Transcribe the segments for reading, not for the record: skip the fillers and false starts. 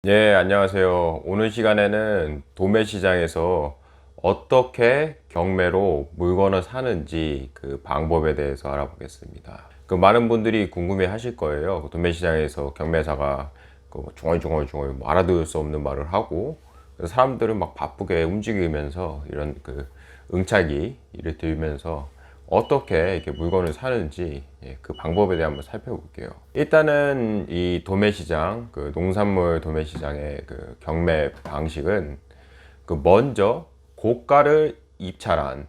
네, 안녕하세요. 오늘 시간에는 도매 시장에서 어떻게 경매로 물건을 사는지 그 방법에 대해서 알아보겠습니다. 그 많은 분들이 궁금해 하실 거예요. 그 도매 시장에서 경매사가 그 중얼중얼 뭐 알아들을 수 없는 말을 하고, 그래서 사람들은 막 바쁘게 움직이면서 이런 그 응차기를 들면서 어떻게 이렇게 물건을 사는지, 그 방법에 대해 한번 살펴볼게요. 일단은 이 도매시장, 그 농산물 도매시장의 그 경매 방식은 그 먼저 고가를 입찰한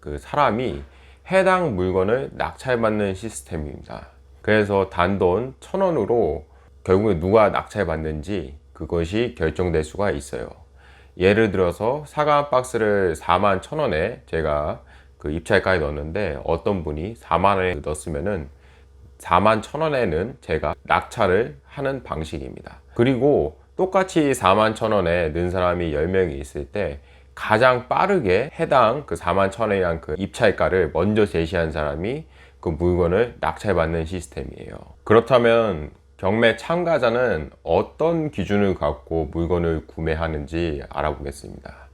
그 사람이 해당 물건을 낙찰받는 시스템입니다. 그래서 단돈 1,000원으로 결국에 누가 낙찰받는지 그것이 결정될 수가 있어요. 예를 들어서 사과 한 박스를 41,000원에 제가 그 입찰가에 넣었는데, 어떤 분이 4만원에 넣었으면은 41,000원에는 제가 낙찰을 하는 방식입니다. 그리고 똑같이 41,000원에 넣은 사람이 10명이 있을 때 가장 빠르게 해당 그 41,000원이란 그 입찰가를 먼저 제시한 사람이 그 물건을 낙찰받는 시스템이에요. 그렇다면 경매 참가자는 어떤 기준을 갖고 물건을 구매하는지 알아보겠습니다.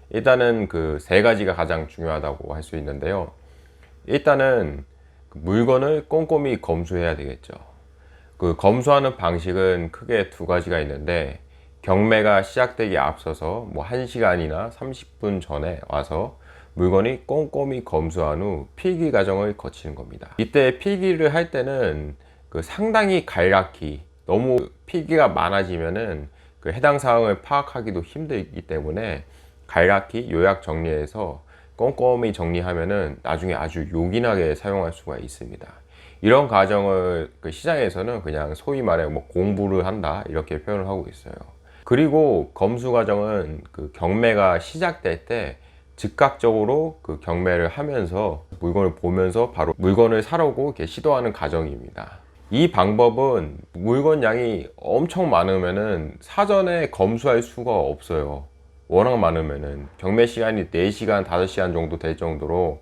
일단은 그 세 가지가 가장 중요하다고 할 수 있는데요. 일단은 물건을 꼼꼼히 검수해야 되겠죠. 그 검수하는 방식은 크게 두 가지가 있는데, 경매가 시작되기 앞서서 뭐 1시간이나 30분 전에 와서 물건이 꼼꼼히 검수한 후 필기 과정을 거치는 겁니다. 이때 필기를 할 때는 그 상당히 간략히, 너무 필기가 많아지면은 그 해당 사항을 파악하기도 힘들기 때문에 간략히 요약 정리해서 꼼꼼히 정리하면은 나중에 아주 요긴하게 사용할 수가 있습니다. 이런 과정을 그 시장에서는 그냥 소위 말해 뭐 공부를 한다 이렇게 표현을 하고 있어요. 그리고 검수 과정은 그 경매가 시작될 때 즉각적으로 그 경매를 하면서 물건을 보면서 바로 물건을 사려고 이렇게 시도하는 과정입니다. 이 방법은 물건 양이 엄청 많으면은 사전에 검수할 수가 없어요. 워낙 많으면은 경매 시간이 4시간, 5시간 정도 될 정도로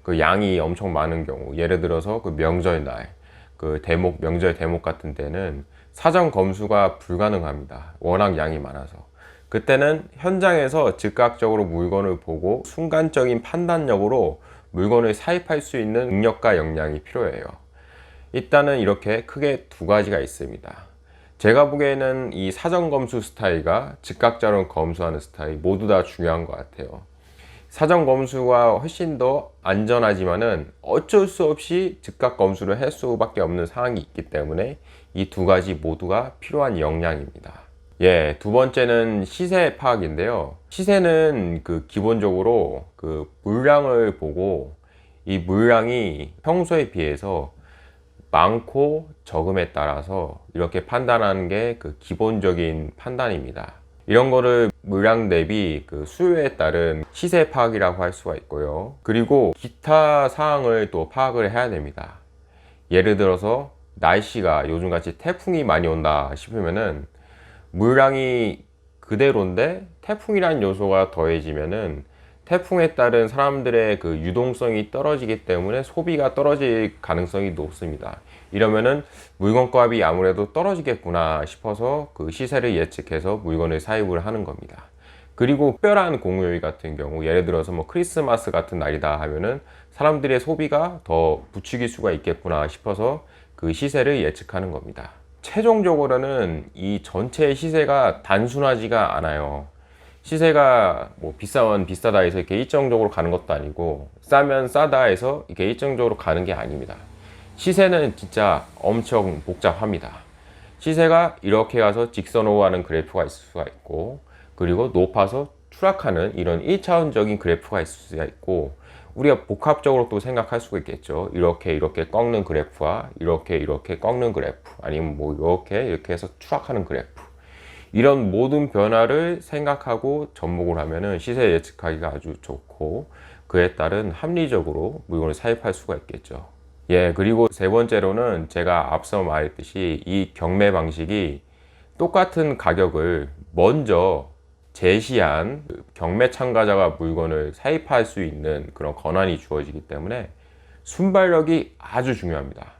그 양이 엄청 많은 경우, 예를 들어서 그 명절날, 그 대목, 명절 대목 같은 때는 사전 검수가 불가능합니다. 워낙 양이 많아서. 그때는 현장에서 즉각적으로 물건을 보고 순간적인 판단력으로 물건을 사입할 수 있는 능력과 역량이 필요해요. 일단은 이렇게 크게 두 가지가 있습니다. 제가 보기에는 이 사전 검수 스타일과 즉각적으로 검수하는 스타일 모두 다 중요한 것 같아요. 사전 검수가 훨씬 더 안전하지만은 어쩔 수 없이 즉각 검수를 할 수밖에 없는 상황이 있기 때문에 이 두 가지 모두가 필요한 역량입니다. 예, 두 번째는 시세 파악인데요. 시세는 그 기본적으로 그 물량을 보고, 이 물량이 평소에 비해서 많고 적음에 따라서 이렇게 판단하는 게 그 기본적인 판단입니다. 이런 거를 물량 대비 그 수요에 따른 시세 파악이라고 할 수가 있고요. 그리고 기타 사항을 또 파악을 해야 됩니다. 예를 들어서 날씨가 요즘같이 태풍이 많이 온다 싶으면은 물량이 그대로인데 태풍이란 요소가 더해지면은 태풍에 따른 사람들의 그 유동성이 떨어지기 때문에 소비가 떨어질 가능성이 높습니다. 이러면은 물건값이 아무래도 떨어지겠구나 싶어서 그 시세를 예측해서 물건을 사입을 하는 겁니다. 그리고 특별한 공휴일 같은 경우, 예를 들어서 뭐 크리스마스 같은 날이다 하면은 사람들의 소비가 더 부추길 수가 있겠구나 싶어서 그 시세를 예측하는 겁니다. 최종적으로는 이 전체 시세가 단순하지가 않아요. 시세가 뭐 비싸면 비싸다 해서 이렇게 일정적으로 가는 것도 아니고, 싸면 싸다 해서 이렇게 일정적으로 가는 게 아닙니다. 시세는 진짜 엄청 복잡합니다. 시세가 이렇게 가서 직선으로 가는 그래프가 있을 수가 있고, 그리고 높아서 추락하는 이런 1차원적인 그래프가 있을 수가 있고, 우리가 복합적으로 또 생각할 수가 있겠죠. 이렇게 꺾는 그래프와 이렇게 꺾는 그래프, 아니면 뭐 이렇게 해서 추락하는 그래프, 이런 모든 변화를 생각하고 접목을 하면은 시세 예측하기가 아주 좋고, 그에 따른 합리적으로 물건을 사입할 수가 있겠죠. 예, 그리고 세 번째로는 제가 앞서 말했듯이 이 경매 방식이 똑같은 가격을 먼저 제시한 그 경매 참가자가 물건을 사입할 수 있는 그런 권한이 주어지기 때문에 순발력이 아주 중요합니다.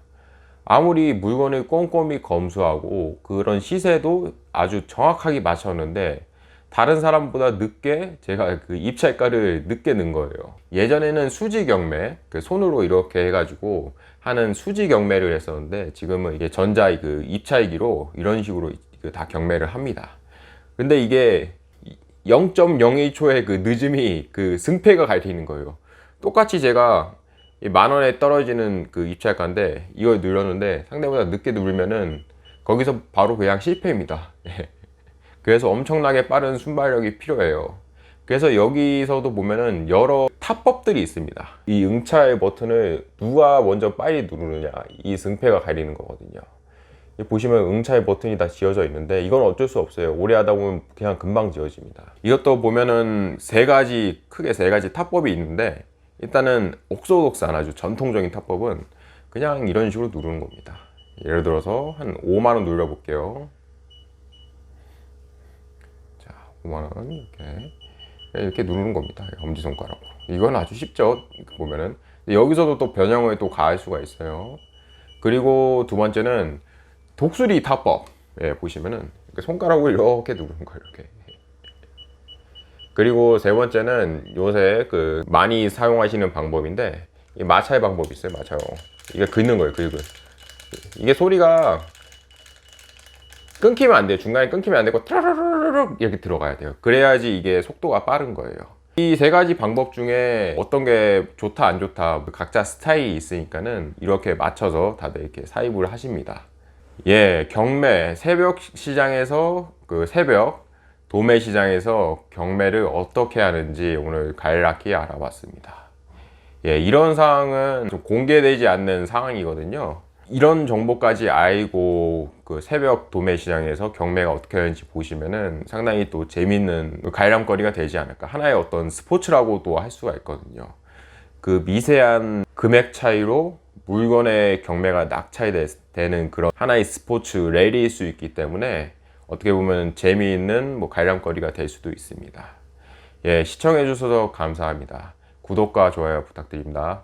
아무리 물건을 꼼꼼히 검수하고 그런 시세도 아주 정확하게 맞췄는데 다른 사람보다 늦게 제가 그 입찰가를 늦게 넣은 거예요. 예전에는 수지 경매, 그 손으로 이렇게 해가지고 하는 수지 경매를 했었는데 지금은 이게 전자 그 입찰기로 이런 식으로 다 경매를 합니다. 근데 이게 0.01초의 그 늦음이 그 승패가 갈리는 거예요. 똑같이 제가 10,000원에 떨어지는 그 입찰가인데 이걸 눌렀는데 상대보다 늦게 누르면은 거기서 바로 그냥 실패입니다. 그래서 엄청나게 빠른 순발력이 필요해요. 그래서 여기서도 보면은 여러 타법들이 있습니다. 이 응찰 버튼을 누가 먼저 빨리 누르느냐, 이 승패가 갈리는 거거든요. 보시면 응찰 버튼이 다 지어져 있는데 이건 어쩔 수 없어요. 오래 하다 보면 그냥 금방 지어집니다. 이것도 보면은 크게 세 가지 타법이 있는데, 일단은 옥소독산 아주 전통적인 타법은 그냥 이런 식으로 누르는 겁니다. 예를 들어서 한 5만원 눌러 볼게요. 자, 5만원 이렇게 누르는 겁니다. 엄지손가락으로. 이건 아주 쉽죠. 보면은 여기서도 또 변형을 또 가할 수가 있어요. 그리고 두 번째는 독수리 타법. 보시면은 손가락을 이렇게 누르는 거예요. 이렇게. 그리고 세 번째는 요새 그 많이 사용하시는 방법인데, 이 마찰 방법이 있어요. 마찰. 이게 긁는 거예요. 긁을. 이게 소리가 끊기면 안 돼요. 중간에 끊기면 안 되고 트라르르륵 이렇게 들어가야 돼요. 그래야지 이게 속도가 빠른 거예요. 이 세 가지 방법 중에 어떤 게 좋다 안 좋다 각자 스타일이 있으니까는 이렇게 맞춰서 다들 이렇게 사입을 하십니다. 경매 새벽 시장에서 그 새벽 도매 시장에서 경매를 어떻게 하는지 오늘 간략히 알아봤습니다. 이런 사항은 좀 공개되지 않는 상황이거든요. 이런 정보까지 알고 그 새벽 도매 시장에서 경매가 어떻게 하는지 보시면은 상당히 또 재밌는 관람거리가 되지 않을까. 하나의 어떤 스포츠라고도 할 수가 있거든요. 그 미세한 금액 차이로 물건의 경매가 낙찰되는 그런 하나의 스포츠 랠리일 수 있기 때문에 어떻게 보면 재미있는 관람거리가 될 수도 있습니다. 시청해 주셔서 감사합니다. 구독과 좋아요 부탁드립니다.